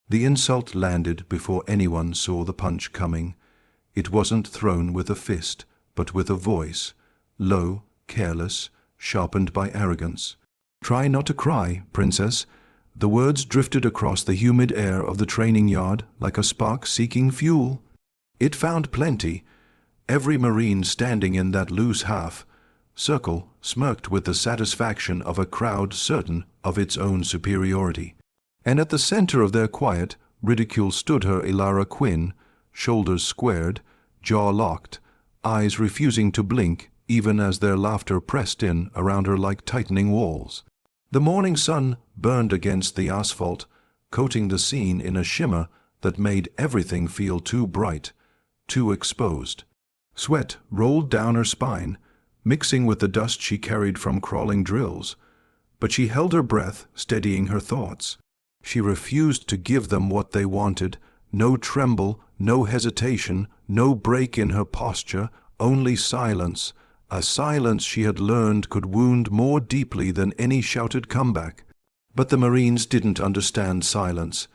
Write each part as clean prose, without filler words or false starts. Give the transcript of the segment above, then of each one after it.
The insult landed before anyone saw the punch coming. It wasn't thrown with a fist, but with a voice, low, careless, sharpened by arrogance. "Try not to cry, princess." The words drifted across the humid air of the training yard like a spark seeking fuel. It found plenty. Every Marine standing in that loose half circle smirked with the satisfaction of a crowd certain of its own superiority. And at the center of their quiet ridicule stood her Elara Quinn, shoulders squared, jaw locked, eyes refusing to blink even as their laughter pressed in around her like tightening walls. The morning sun burned against the asphalt, coating the scene in a shimmer that made everything feel too bright, too exposed. Sweat rolled down her spine, mixing with the dust she carried from crawling drills. But she held her breath, steadying her thoughts. She refused to give them what they wanted. No tremble, no hesitation, no break in her posture, only silence. A silence she had learned could wound more deeply than any shouted comeback. But the Marines didn't understand silence.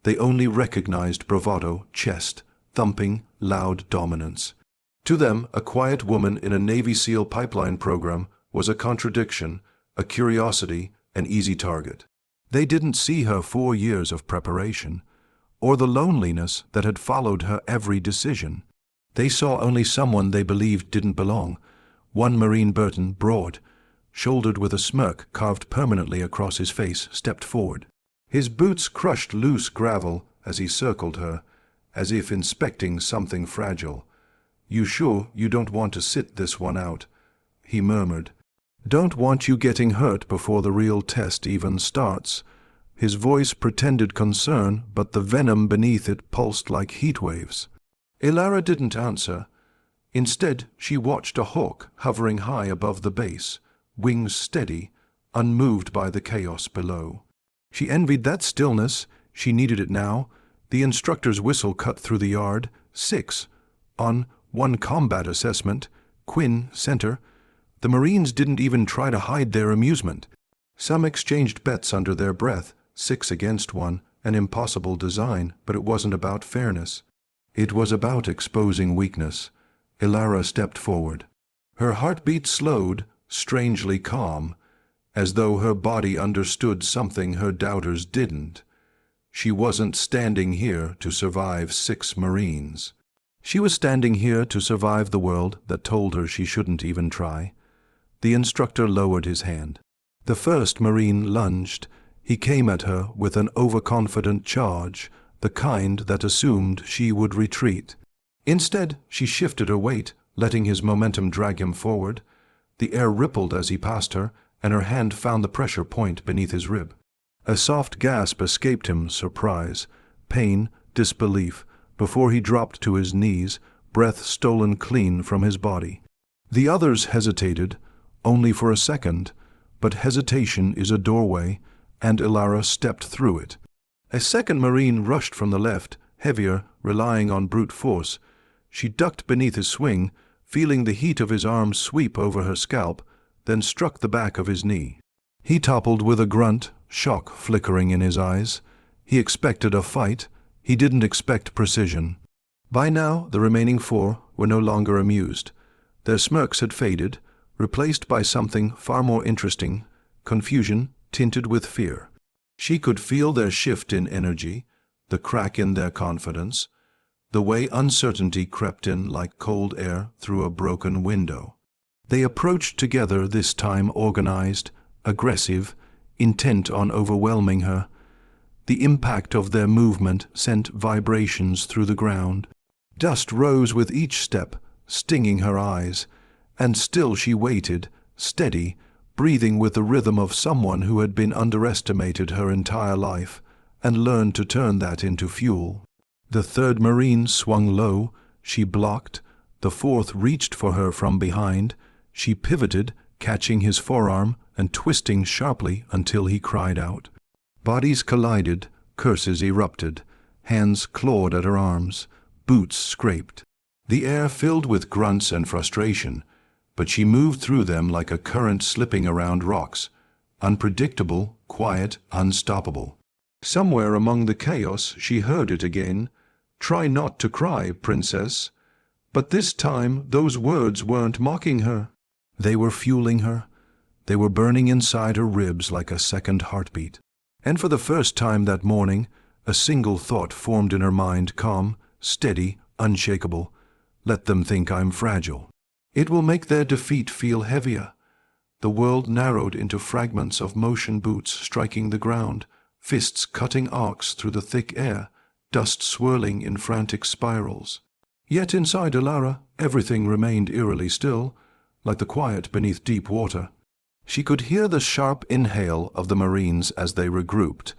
They only recognized bravado, chest, thumping, loud dominance. To them, a quiet woman in a Navy SEAL pipeline program was a contradiction, a curiosity, an easy target. They didn't see her 4 years of preparation, or the loneliness that had followed her every decision. They saw only someone they believed didn't belong. One Marine Burton, broad, shouldered with a smirk carved permanently across his face, stepped forward. His boots crushed loose gravel as he circled her, as if inspecting something fragile. "You sure you don't want to sit this one out?" he murmured. "Don't want you getting hurt before the real test even starts." His voice pretended concern, but the venom beneath it pulsed like heat waves. Elara didn't answer. Instead, she watched a hawk hovering high above the base, wings steady, unmoved by the chaos below. She envied that stillness. She needed it now. The instructor's whistle cut through the yard. 6. On one combat assessment, Quinn, center. The Marines didn't even try to hide their amusement. Some exchanged bets under their breath, 6 against 1, an impossible design, but it wasn't about fairness. It was about exposing weakness. Elara stepped forward. Her heartbeat slowed, strangely calm, as though her body understood something her doubters didn't. She wasn't standing here to survive 6 Marines. She was standing here to survive the world that told her she shouldn't even try. The instructor lowered his hand. The first Marine lunged. He came at her with an overconfident charge, the kind that assumed she would retreat. Instead, she shifted her weight, letting his momentum drag him forward. The air rippled as he passed her, and her hand found the pressure point beneath his rib. A soft gasp escaped him, surprise, pain, disbelief, before he dropped to his knees, breath stolen clean from his body. The others hesitated, only for a second, but hesitation is a doorway, and Elara stepped through it. A second Marine rushed from the left, heavier, relying on brute force. She ducked beneath his swing, feeling the heat of his arm sweep over her scalp, then struck the back of his knee. He toppled with a grunt, shock flickering in his eyes. He expected a fight. He didn't expect precision. By now, the remaining 4 were no longer amused. Their smirks had faded, replaced by something far more interesting, confusion tinted with fear. She could feel their shift in energy, the crack in their confidence, the way uncertainty crept in like cold air through a broken window. They approached together, this time organized, aggressive, intent on overwhelming her. The impact of their movement sent vibrations through the ground. Dust rose with each step, stinging her eyes, and still she waited, steady, breathing with the rhythm of someone who had been underestimated her entire life, and learned to turn that into fuel. The third Marine swung low. She blocked. The fourth reached for her from behind. She pivoted, catching his forearm and twisting sharply until he cried out. Bodies collided, curses erupted, hands clawed at her arms, boots scraped. The air filled with grunts and frustration, but she moved through them like a current slipping around rocks, unpredictable, quiet, unstoppable. Somewhere among the chaos she heard it again. "Try not to cry, princess." But this time those words weren't mocking her. They were fueling her. They were burning inside her ribs like a second heartbeat. And for the first time that morning, a single thought formed in her mind, calm, steady, unshakable. Let them think I'm fragile. It will make their defeat feel heavier. The world narrowed into fragments of motion boots striking the ground, fists cutting arcs through the thick air, dust swirling in frantic spirals. Yet inside Elara, everything remained eerily still, like the quiet beneath deep water. She could hear the sharp inhale of the Marines as they regrouped,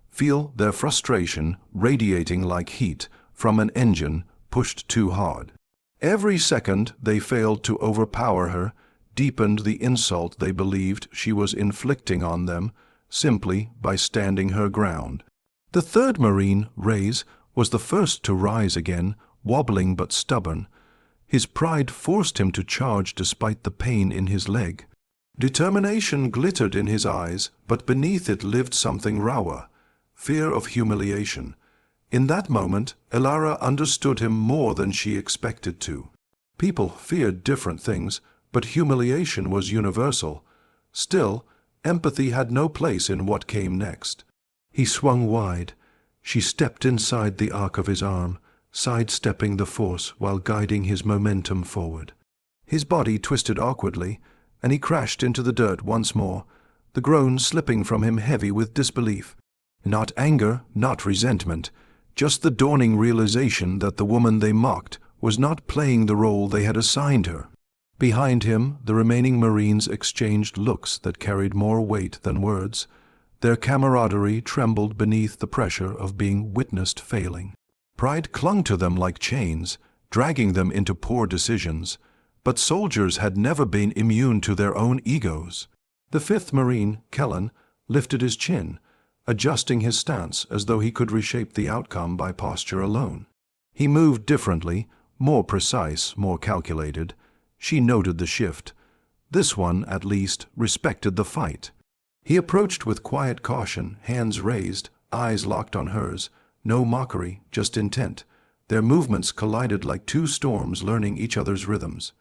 feel their frustration radiating like heat from an engine pushed too hard. Every second they failed to overpower her deepened the insult they believed she was inflicting on them simply by standing her ground. The third Marine, Reyes, was the first to rise again, wobbling but stubborn. His pride forced him to charge despite the pain in his leg. Determination glittered in his eyes, but beneath it lived something rawer, fear of humiliation. In that moment, Elara understood him more than she expected to. People feared different things, but humiliation was universal. Still, empathy had no place in what came next. He swung wide. She stepped inside the arc of his arm, sidestepping the force while guiding his momentum forward. His body twisted awkwardly, and he crashed into the dirt once more, the groans slipping from him heavy with disbelief. Not anger, not resentment, just the dawning realization that the woman they mocked was not playing the role they had assigned her. Behind him, the remaining Marines exchanged looks that carried more weight than words. Their camaraderie trembled beneath the pressure of being witnessed failing. Pride clung to them like chains, dragging them into poor decisions. But soldiers had never been immune to their own egos. The fifth Marine, Kellen, lifted his chin, adjusting his stance as though he could reshape the outcome by posture alone. He moved differently, more precise, more calculated. She noted the shift. This one, at least, respected the fight. He approached with quiet caution, hands raised, eyes locked on hers. No mockery, just intent. Their movements collided like two storms learning each other's rhythms.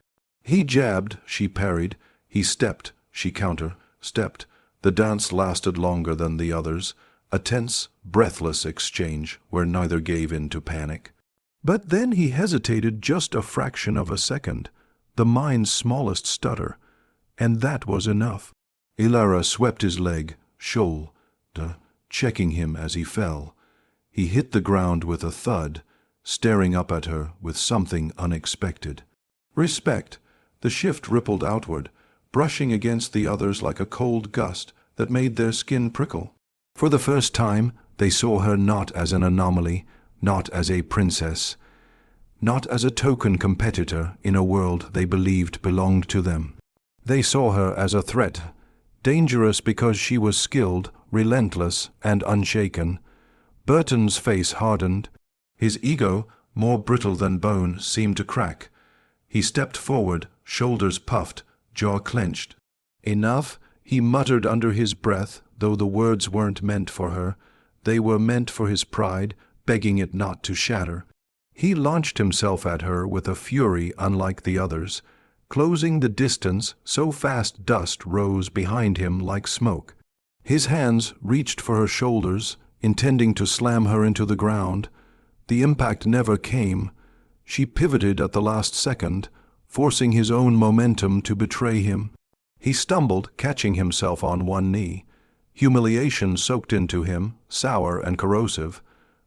He jabbed, she parried. He stepped, she counter-stepped. The dance lasted longer than the others, a tense, breathless exchange where neither gave in to panic. But then he hesitated just a fraction of a second, the mind's smallest stutter, and that was enough. Elara swept his leg, shoulder, checking him as he fell. He hit the ground with a thud, staring up at her with something unexpected. Respect. The shift rippled outward, brushing against the others like a cold gust that made their skin prickle. For the first time, they saw her not as an anomaly, not as a princess, not as a token competitor in a world they believed belonged to them. They saw her as a threat, dangerous because she was skilled, relentless, and unshaken. Burton's face hardened. His ego, more brittle than bone, seemed to crack. He stepped forward, shoulders puffed, jaw clenched. "Enough," he muttered under his breath, though the words weren't meant for her. They were meant for his pride, begging it not to shatter. He launched himself at her with a fury unlike the others, closing the distance so fast dust rose behind him like smoke. His hands reached for her shoulders, intending to slam her into the ground. The impact never came. She pivoted at the last second, forcing his own momentum to betray him. He stumbled, catching himself on one knee. Humiliation soaked into him, sour and corrosive.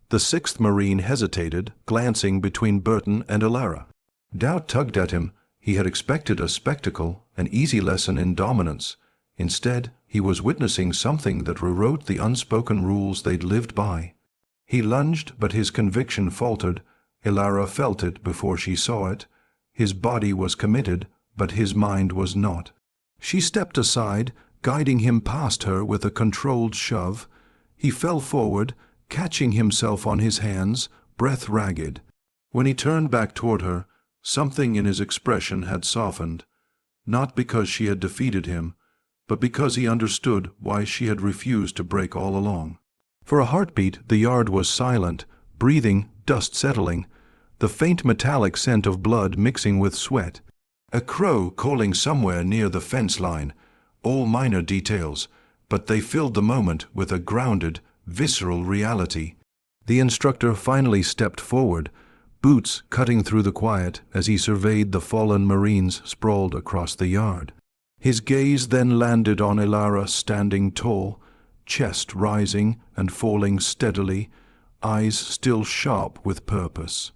The sixth Marine hesitated, glancing between Burton and Elara. Doubt tugged at him. He had expected a spectacle, an easy lesson in dominance. Instead, he was witnessing something that rewrote the unspoken rules they'd lived by. He lunged, but his conviction faltered. Elara felt it before she saw it. His body was committed, but his mind was not. She stepped aside, guiding him past her with a controlled shove. He fell forward, catching himself on his hands, breath ragged. When he turned back toward her, something in his expression had softened, not because she had defeated him, but because he understood why she had refused to break all along. For a heartbeat, the yard was silent, breathing, dust settling, the faint metallic scent of blood mixing with sweat. A crow calling somewhere near the fence line, all minor details, but they filled the moment with a grounded, visceral reality. The instructor finally stepped forward, boots cutting through the quiet as he surveyed the fallen Marines sprawled across the yard. His gaze then landed on Elara standing tall, chest rising and falling steadily, eyes still sharp with purpose.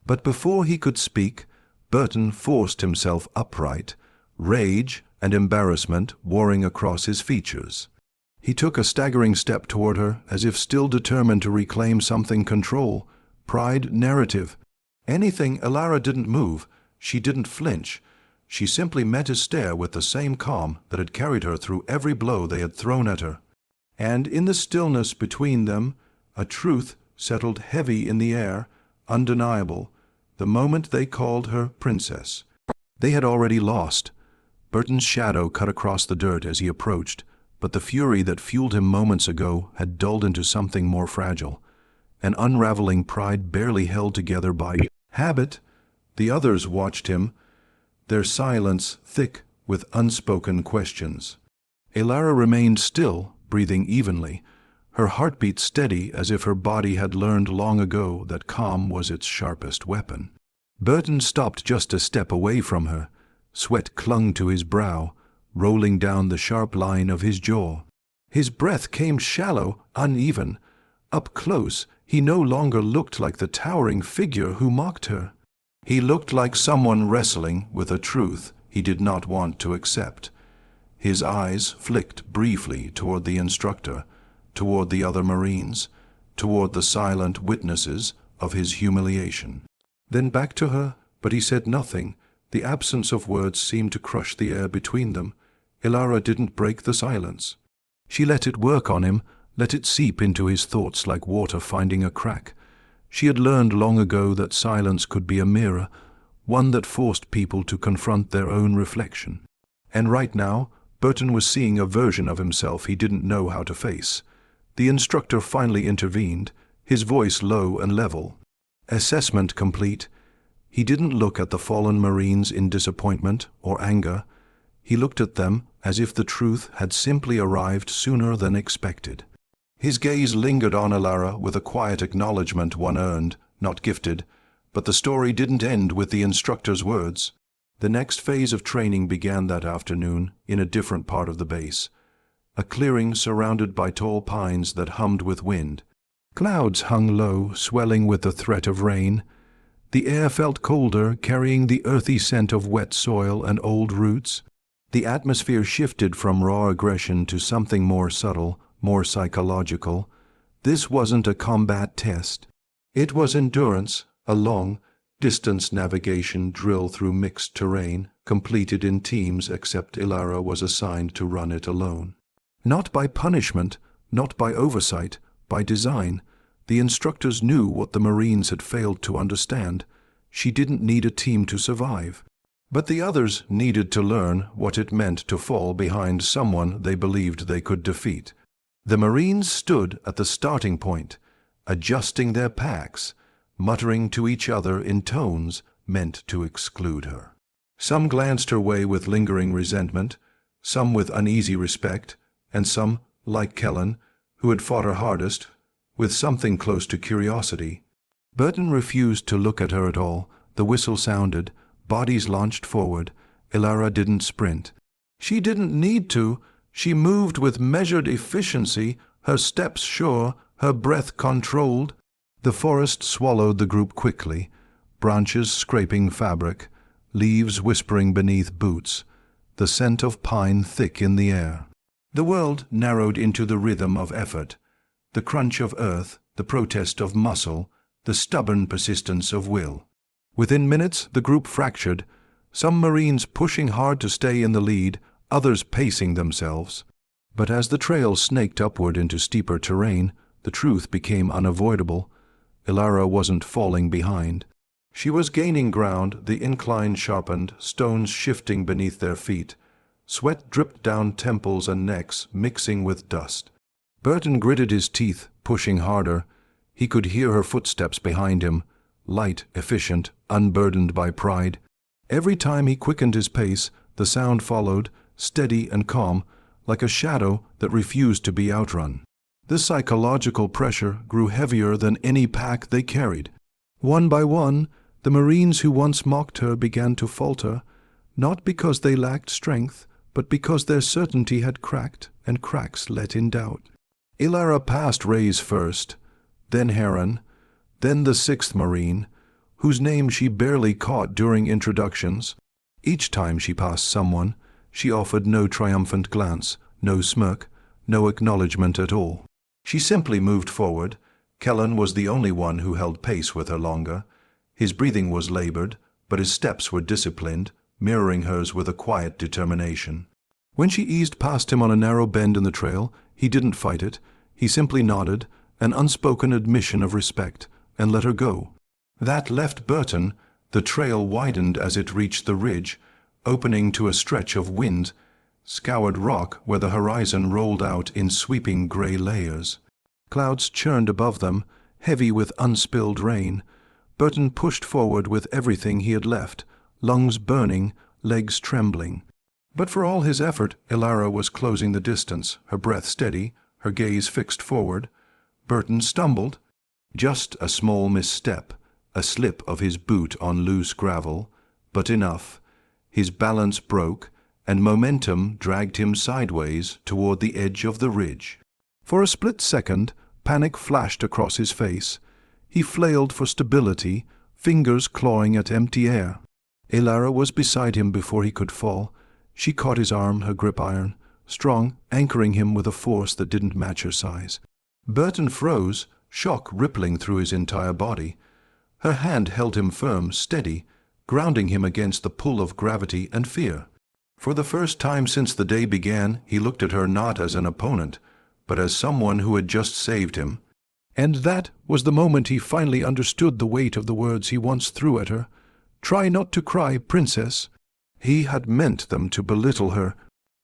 But before he could speak, Burton forced himself upright, rage and embarrassment warring across his features. He took a staggering step toward her, as if still determined to reclaim something control, pride, narrative. Anything. Elara didn't move. She didn't flinch. She simply met his stare with the same calm that had carried her through every blow they had thrown at her. And in the stillness between them, a truth settled heavy in the air, undeniable, the moment they called her princess. They had already lost. Burton's shadow cut across the dirt as he approached, but the fury that fueled him moments ago had dulled into something more fragile, an unraveling pride barely held together by habit. The others watched him, their silence thick with unspoken questions. Elara remained still, breathing evenly, her heartbeat steady as if her body had learned long ago that calm was its sharpest weapon. Burton stopped just a step away from her. Sweat clung to his brow, rolling down the sharp line of his jaw. His breath came shallow, uneven. Up close, he no longer looked like the towering figure who mocked her. He looked like someone wrestling with a truth he did not want to accept. His eyes flicked briefly toward the instructor, toward the other Marines, toward the silent witnesses of his humiliation. Then back to her, but he said nothing. The absence of words seemed to crush the air between them. Elara didn't break the silence. She let it work on him, let it seep into his thoughts like water finding a crack. She had learned long ago that silence could be a mirror, one that forced people to confront their own reflection. And right now, Burton was seeing a version of himself he didn't know how to face. The instructor finally intervened, his voice low and level. Assessment complete. He didn't look at the fallen Marines in disappointment or anger. He looked at them as if the truth had simply arrived sooner than expected. His gaze lingered on Elara with a quiet acknowledgement one earned, not gifted, but the story didn't end with the instructor's words. The next phase of training began that afternoon in a different part of the base, a clearing surrounded by tall pines that hummed with wind. Clouds hung low, swelling with the threat of rain. The air felt colder, carrying the earthy scent of wet soil and old roots. The atmosphere shifted from raw aggression to something more subtle, more psychological. This wasn't a combat test. It was endurance, a long, distance navigation drill through mixed terrain, completed in teams except Elara was assigned to run it alone. Not by punishment, not by oversight, by design. The instructors knew what the Marines had failed to understand. She didn't need a team to survive. But the others needed to learn what it meant to fall behind someone they believed they could defeat. The Marines stood at the starting point, adjusting their packs, muttering to each other in tones meant to exclude her. Some glanced her way with lingering resentment, some with uneasy respect, and some, like Kellen, who had fought her hardest, with something close to curiosity. Burton refused to look at her at all. The whistle sounded, bodies launched forward. Elara didn't sprint. She didn't need to. She moved with measured efficiency, her steps sure, her breath controlled. The forest swallowed the group quickly, branches scraping fabric, leaves whispering beneath boots, the scent of pine thick in the air. The world narrowed into the rhythm of effort, the crunch of earth, the protest of muscle, the stubborn persistence of will. Within minutes, the group fractured, some Marines pushing hard to stay in the lead, others pacing themselves. But as the trail snaked upward into steeper terrain, the truth became unavoidable. Elara wasn't falling behind. She was gaining ground, the incline sharpened, stones shifting beneath their feet. Sweat dripped down temples and necks, mixing with dust. Burton gritted his teeth, pushing harder. He could hear her footsteps behind him, light, efficient, unburdened by pride. Every time he quickened his pace, the sound followed, steady and calm, like a shadow that refused to be outrun. This psychological pressure grew heavier than any pack they carried. One by one, the Marines who once mocked her began to falter, not because they lacked strength, but because their certainty had cracked, and cracks let in doubt. Ilara passed Ray's first, then Heron, then the 6th Marine, whose name she barely caught during introductions. Each time she passed someone, she offered no triumphant glance, no smirk, no acknowledgement at all. She simply moved forward. Kellen was the only one who held pace with her longer. His breathing was labored, but his steps were disciplined, mirroring hers with a quiet determination. When she eased past him on a narrow bend in the trail, he didn't fight it. He simply nodded, an unspoken admission of respect, and let her go. That left Burton. The trail widened as it reached the ridge, opening to a stretch of wind-scoured rock where the horizon rolled out in sweeping gray layers. Clouds churned above them, heavy with unspilled rain. Burton pushed forward with everything he had left, lungs burning, legs trembling. But for all his effort, Ilara was closing the distance, her breath steady, her gaze fixed forward. Burton stumbled. Just a small misstep, a slip of his boot on loose gravel, but enough. His balance broke, and momentum dragged him sideways toward the edge of the ridge. For a split second, panic flashed across his face. He flailed for stability, fingers clawing at empty air. Ilara was beside him before he could fall. She caught his arm, her grip iron, strong, anchoring him with a force that didn't match her size. Burton froze, shock rippling through his entire body. Her hand held him firm, steady, grounding him against the pull of gravity and fear. For the first time since the day began, he looked at her not as an opponent, but as someone who had just saved him. And that was the moment he finally understood the weight of the words he once threw at her. "Try not to cry, princess." He had meant them to belittle her.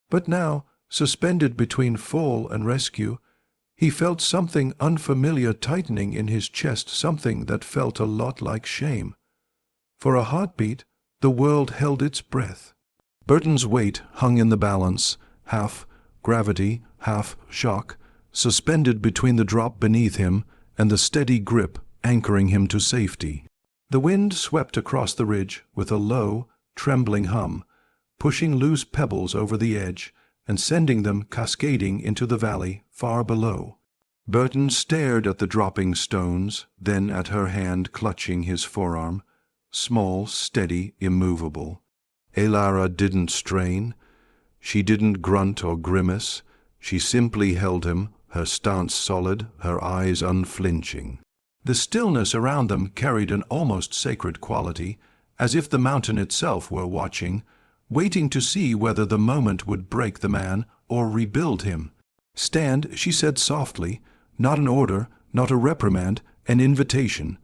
But now, suspended between fall and rescue, he felt something unfamiliar tightening in his chest, something that felt a lot like shame. For a heartbeat, the world held its breath. Burton's weight hung in the balance, half gravity, half shock, suspended between the drop beneath him and the steady grip anchoring him to safety. The wind swept across the ridge with a low, trembling hum, pushing loose pebbles over the edge and sending them cascading into the valley far below. Burton stared at the dropping stones, then at her hand clutching his forearm, small, steady, immovable. Ilara didn't strain. She didn't grunt or grimace. She simply held him, her stance solid, her eyes unflinching. The stillness around them carried an almost sacred quality, as if the mountain itself were watching, waiting to see whether the moment would break the man or rebuild him. "Stand," she said softly, not an order, not a reprimand, an invitation.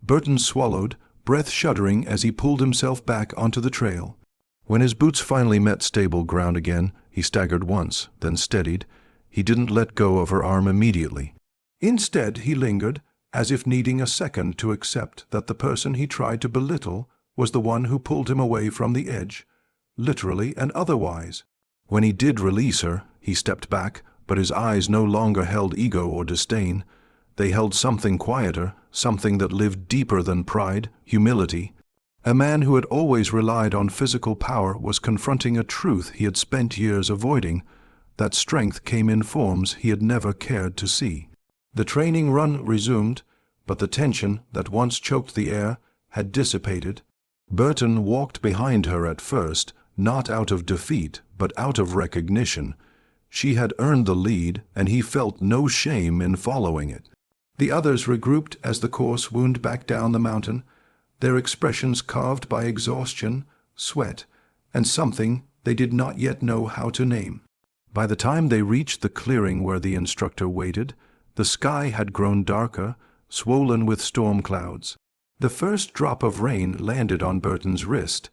Burton swallowed, breath shuddering as he pulled himself back onto the trail. When his boots finally met stable ground again, he staggered once, then steadied. He didn't let go of her arm immediately. Instead, he lingered, as if needing a second to accept that the person he tried to belittle was the one who pulled him away from the edge, literally and otherwise. When he did release her, he stepped back, but his eyes no longer held ego or disdain. They held something quieter, something that lived deeper than pride, humility. A man who had always relied on physical power was confronting a truth he had spent years avoiding. That strength came in forms he had never cared to see. The training run resumed, but the tension that once choked the air had dissipated. Burton walked behind her at first, not out of defeat, but out of recognition. She had earned the lead, and he felt no shame in following it. The others regrouped as the course wound back down the mountain, their expressions carved by exhaustion, sweat, and something they did not yet know how to name. By the time they reached the clearing where the instructor waited, the sky had grown darker, swollen with storm clouds. The first drop of rain landed on Burton's wrist.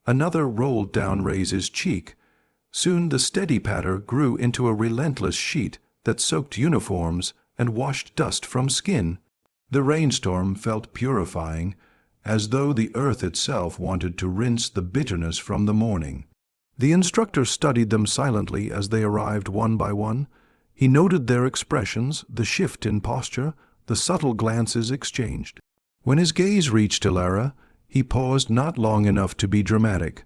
Another rolled down Ray's cheek. Soon the steady patter grew into a relentless sheet that soaked uniforms and washed dust from skin. The rainstorm felt purifying, as though the earth itself wanted to rinse the bitterness from the morning. The instructor studied them silently as they arrived one by one. He noted their expressions, the shift in posture, the subtle glances exchanged. When his gaze reached Ilara, he paused not long enough to be dramatic,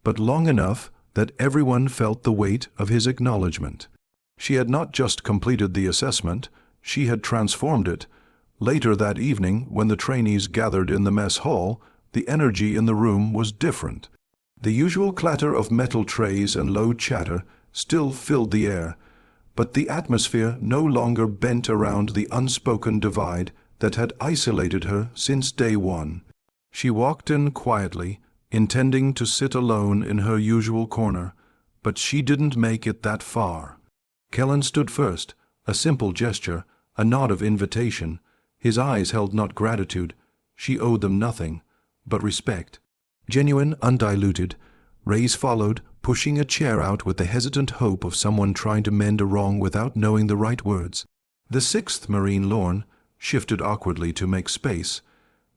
but long enough that everyone felt the weight of his acknowledgement. She had not just completed the assessment, she had transformed it. Later that evening, when the trainees gathered in the mess hall, the energy in the room was different. The usual clatter of metal trays and low chatter still filled the air, but the atmosphere no longer bent around the unspoken divide that had isolated her since day one. She walked in quietly, intending to sit alone in her usual corner, but she didn't make it that far. Kellen stood first, a simple gesture, a nod of invitation. His eyes held not gratitude. She owed them nothing but respect. Genuine, undiluted. Reyes followed, pushing a chair out with the hesitant hope of someone trying to mend a wrong without knowing the right words. The sixth Marine, Lorne, shifted awkwardly to make space.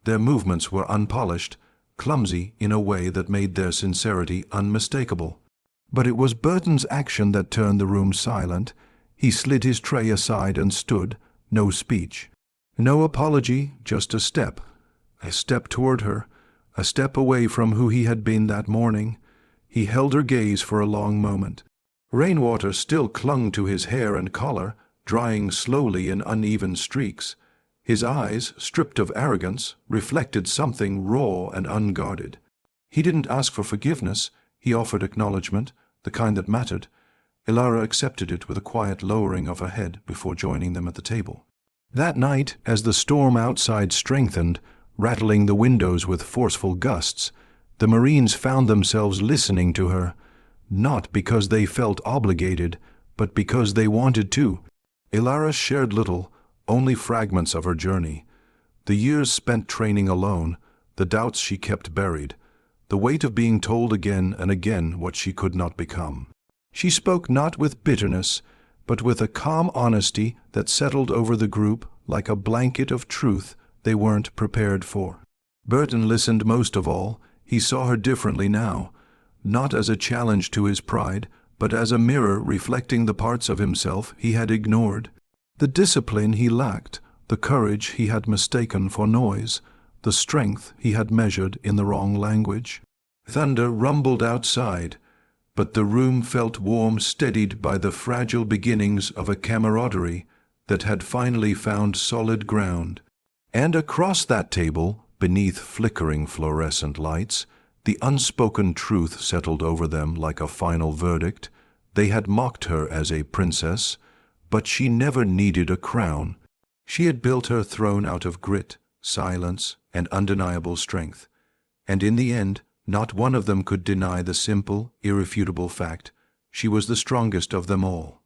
Their movements were unpolished, clumsy in a way that made their sincerity unmistakable. But it was Burton's action that turned the room silent. He slid his tray aside and stood, no speech. No apology, just a step toward her, a step away from who he had been that morning. He held her gaze for a long moment. Rainwater still clung to his hair and collar, drying slowly in uneven streaks. His eyes, stripped of arrogance, reflected something raw and unguarded. He didn't ask for forgiveness, he offered acknowledgement, the kind that mattered. Ilara accepted it with a quiet lowering of her head before joining them at the table. That night, as the storm outside strengthened, rattling the windows with forceful gusts, the Marines found themselves listening to her, not because they felt obligated, but because they wanted to. Ilara shared little, only fragments of her journey. The years spent training alone, the doubts she kept buried, the weight of being told again and again what she could not become. She spoke not with bitterness, but with a calm honesty that settled over the group like a blanket of truth they weren't prepared for. Burton listened most of all. He saw her differently now, not as a challenge to his pride, but as a mirror reflecting the parts of himself he had ignored. The discipline he lacked, the courage he had mistaken for noise, the strength he had measured in the wrong language. Thunder rumbled outside, but the room felt warm, steadied by the fragile beginnings of a camaraderie that had finally found solid ground. And across that table, beneath flickering fluorescent lights, the unspoken truth settled over them like a final verdict. They had mocked her as a princess, but she never needed a crown. She had built her throne out of grit, silence, and undeniable strength. And in the end, not one of them could deny the simple, irrefutable fact: she was the strongest of them all.